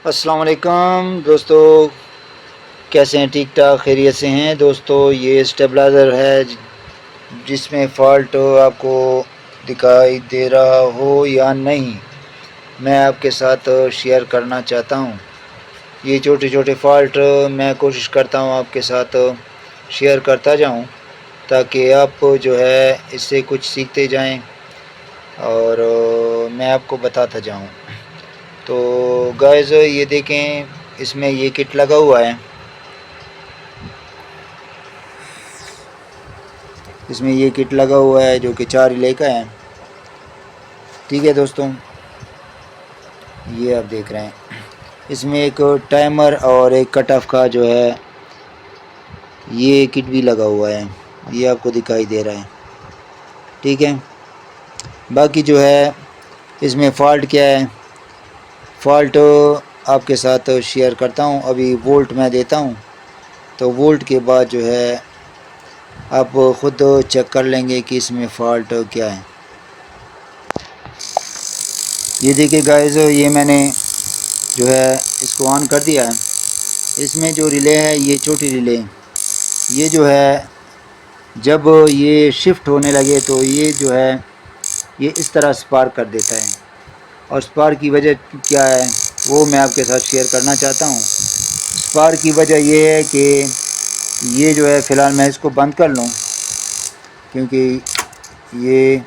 अस्सलाम वालेकुम दोस्तों, कैसे हैं? ठीक ठाक खैरियत से हैं दोस्तों। ये स्टेबलाइज़र है जिसमें फ़ॉल्ट आपको दिखाई दे रहा हो या नहीं, मैं आपके साथ शेयर करना चाहता हूँ। ये छोटे छोटे फ़ॉल्ट मैं कोशिश करता हूँ आपके साथ शेयर करता जाऊँ, ताकि आप जो है इससे कुछ सीखते जाएं और मैं आपको बताता जाऊँ। तो गाइस ये देखें, इसमें ये किट लगा हुआ है। इसमें ये किट लगा हुआ है जो कि 4 रिले का है। ठीक है दोस्तों, ये आप देख रहे हैं। इसमें एक टाइमर और एक कट ऑफ का जो है ये किट भी लगा हुआ है, ये आपको दिखाई दे रहा है। ठीक है, बाकी जो है इसमें फ़ॉल्ट क्या है, फ़ॉल्ट आपके साथ शेयर करता हूँ। अभी वोल्ट मैं देता हूँ, तो वोल्ट के बाद जो है आप ख़ुद चेक कर लेंगे कि इसमें फ़ॉल्ट क्या है। ये देखिए गाइस, ये मैंने जो है इसको ऑन कर दिया है। इसमें जो रिले है ये छोटी रिले, ये जो है जब ये शिफ्ट होने लगे तो ये जो है ये इस तरह स्पार्क कर देता है। और स्पार्क की वजह क्या है वो मैं आपके साथ शेयर करना चाहता हूँ। स्पार्क की वजह ये है कि ये जो है फ़िलहाल मैं इसको बंद कर लूँ, क्योंकि ये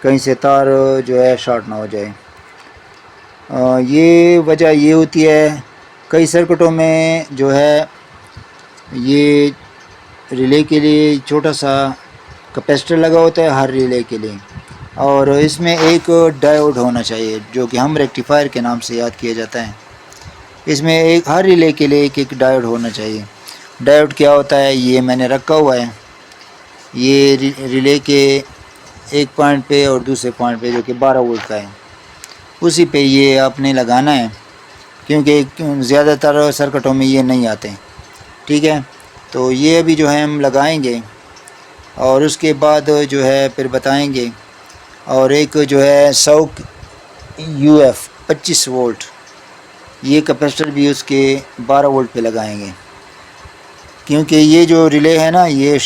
कहीं से तार जो है शॉर्ट ना हो जाए। ये वजह ये होती है, कई सर्किटों में जो है ये रिले के लिए छोटा सा कैपेसिटर लगा होता है हर रिले के लिए, और इसमें एक डायोड होना चाहिए जो कि हम रेक्टिफायर के नाम से याद किया जाता है। इसमें एक हर रिले के लिए एक एक डायोड होना चाहिए। डायोड क्या होता है ये मैंने रखा हुआ है, ये रिले के एक पॉइंट पे और दूसरे पॉइंट पे जो कि 12 वोल्ट का है, उसी पे ये आपने लगाना है, क्योंकि ज़्यादातर सर्किटों में ये नहीं आते। ठीक है, तो ये अभी जो है हम लगाएंगे और उसके बाद जो है फिर बताएंगे। और एक जो है 100 UF 25 वोल्ट ये कैपेसिटर भी उसके 12 वोल्ट पे लगाएंगे, क्योंकि ये जो रिले है ना ये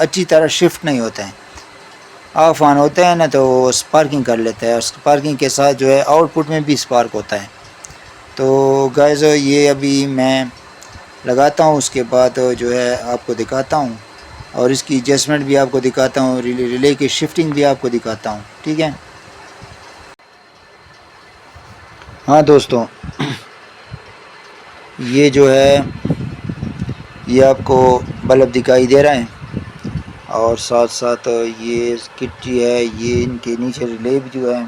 अच्छी तरह शिफ्ट नहीं होता है। ऑफ ऑन होता है ना तो स्पार्किंग कर लेता है, और स्पार्किंग के साथ जो है आउटपुट में भी स्पार्क होता है। तो गाइस ये अभी मैं लगाता हूँ, उसके बाद जो है आपको दिखाता हूँ और इसकी एडजस्टमेंट भी आपको दिखाता हूँ, रिले की शिफ्टिंग भी आपको दिखाता हूँ। ठीक है, हाँ दोस्तों, ये जो है ये आपको बल्ब दिखाई दे रहा है, और साथ साथ ये किट जो है ये इनके नीचे रिले भी जो है।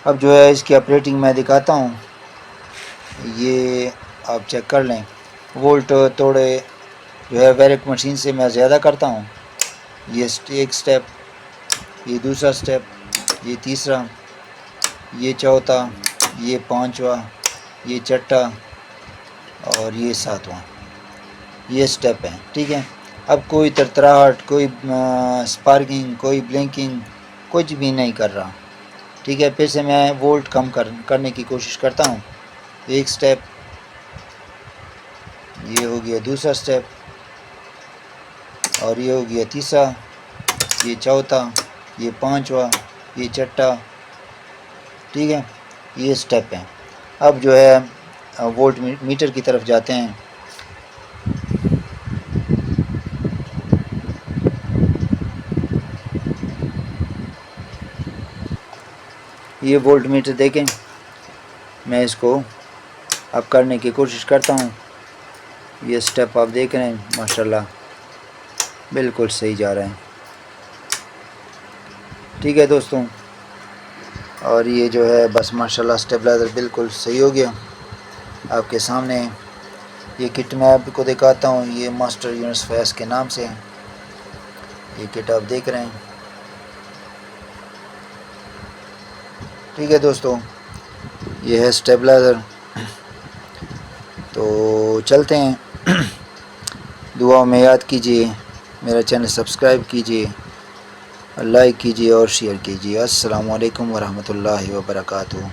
अब जो है इसकी ऑपरेटिंग मैं दिखाता हूँ, ये आप चेक कर लें। वोल्ट थोड़े जो है वेरिक मशीन से मैं ज़्यादा करता हूँ। ये एक स्टेप, ये दूसरा स्टेप, ये तीसरा, ये चौथा, ये पांचवा, ये छठा और ये सातवां, ये स्टेप है। ठीक है, अब कोई तरतराहट, कोई स्पार्किंग, कोई ब्लिंकिंग कुछ भी नहीं कर रहा। ठीक है, फिर से मैं वोल्ट कम करने की कोशिश करता हूँ। एक स्टेप, ये हो गया दूसरा स्टेप, और ये हो गया तीसरा, ये चौथा, ये पांचवा, ये छठा। ठीक है, ये स्टेप है। अब जो है वोल्ट मीटर की तरफ जाते हैं। ये वोल्ट मीटर देखें, मैं इसको अब करने की कोशिश करता हूँ। ये स्टेप आप देख रहे हैं, माशाल्लाह बिल्कुल सही जा रहे हैं। ठीक है दोस्तों, और ये जो है बस माशाल्लाह स्टेबलाइज़र बिल्कुल सही हो गया आपके सामने। ये किट मैं आपको दिखाता हूँ, ये मास्टर यूनिट्स फैस के नाम से है। ये किट आप देख रहे हैं। ठीक है दोस्तों, ये है स्टेबलाइज़र। तो चलते हैं। दुआ में याद कीजिए, मेरा चैनल सब्सक्राइब कीजिए, लाइक कीजिए और शेयर कीजिए। अस्सलामु अलैकुम वरहमतुल्लाहि वबरकातुहू।